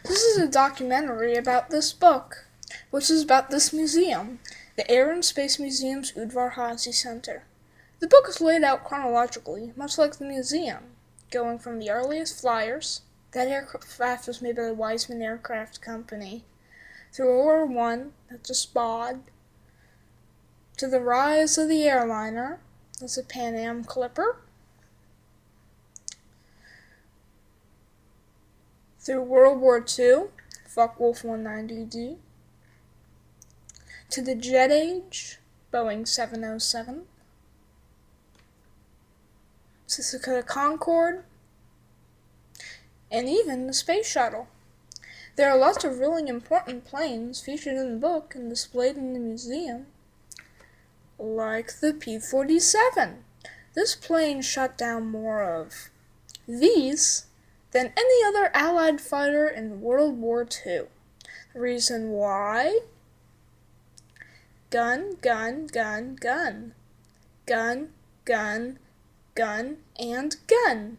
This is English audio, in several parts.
This is a documentary about this book, which is about this museum, the Air and Space Museum's Udvar-hazy Center. The book is laid out chronologically, much like the museum, going from the earliest flyers, that aircraft was made by the Weizmann Aircraft Company, through World War I, that's a SPOD, to the rise of the airliner, that's a Pan Am Clipper, through World War II, Focke-Wulf 190D, to the jet age, Boeing 707, to the Concorde, and even the space shuttle. There are lots of really important planes featured in the book and displayed in the museum, like the P-47. This plane shot down more of these than any other Allied fighter in World War II. The reason why? Gun, gun, gun, gun. Gun, gun, gun, and gun.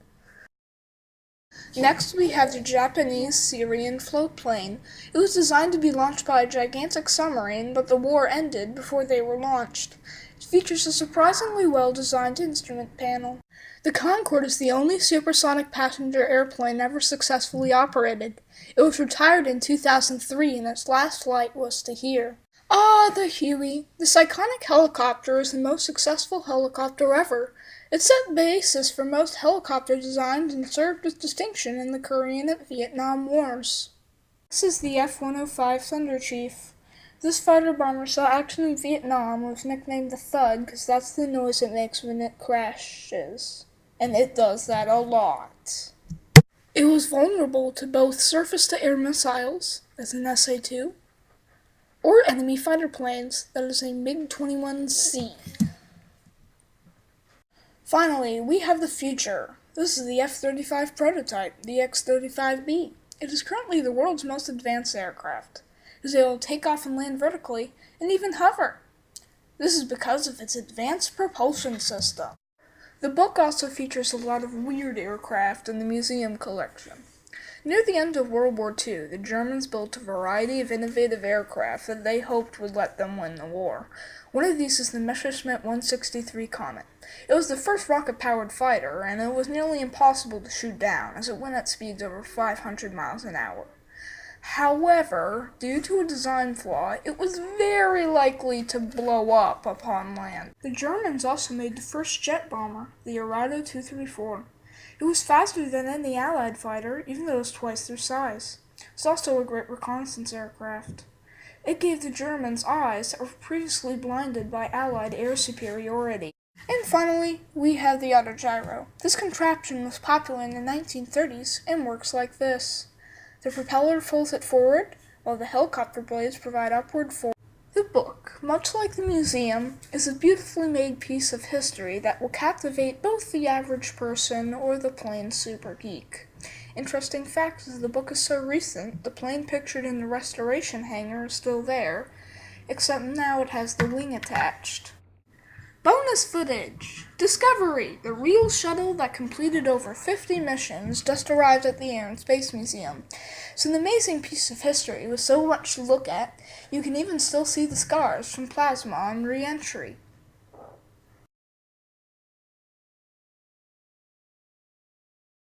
Next, we have the Japanese Syrian floatplane. It was designed to be launched by a gigantic submarine, but the war ended before they were launched. It features a surprisingly well-designed instrument panel. The Concorde is the only supersonic passenger airplane ever successfully operated. It was retired in 2003, and its last flight was to here. Ah, the Huey. This iconic helicopter is the most successful helicopter ever. It set the basis for most helicopter designs and served with distinction in the Korean and Vietnam Wars. This is the F-105 Thunder Chief. This fighter bomber saw action in Vietnam and was nicknamed the Thud because that's the noise it makes when it crashes. And it does that a lot. It was vulnerable to both surface-to-air missiles, as an SA-2, or enemy fighter planes, that is a MiG-21C. Finally, we have the future. This is the F-35 prototype, the X-35B. It is currently the world's most advanced aircraft. It is able to take off and land vertically, and even hover. This is because of its advanced propulsion system. The book also features a lot of weird aircraft in the museum collection. Near the end of World War II, the Germans built a variety of innovative aircraft that they hoped would let them win the war. One of these is the Messerschmitt 163 Comet. It was the first rocket-powered fighter, and it was nearly impossible to shoot down, as it went at speeds over 500 miles an hour. However, due to a design flaw, it was very likely to blow up upon land. The Germans also made the first jet bomber, the Arado 234. It was faster than any Allied fighter, even though it was twice their size. It's also a great reconnaissance aircraft. It gave the Germans eyes that were previously blinded by Allied air superiority. And finally, we have the autogyro. This contraption was popular in the 1930s and works like this. The propeller pulls it forward, while the helicopter blades provide upward force. The book, much like the museum, is a beautifully made piece of history that will captivate both the average person or the plain super geek. Interesting fact is the book is so recent, the plane pictured in the restoration hangar is still there, except now it has the wing attached. Bonus footage! Discovery! The real shuttle that completed over 50 missions just arrived at the Air and Space Museum. It's an amazing piece of history with so much to look at, you can even still see the scars from plasma on re-entry.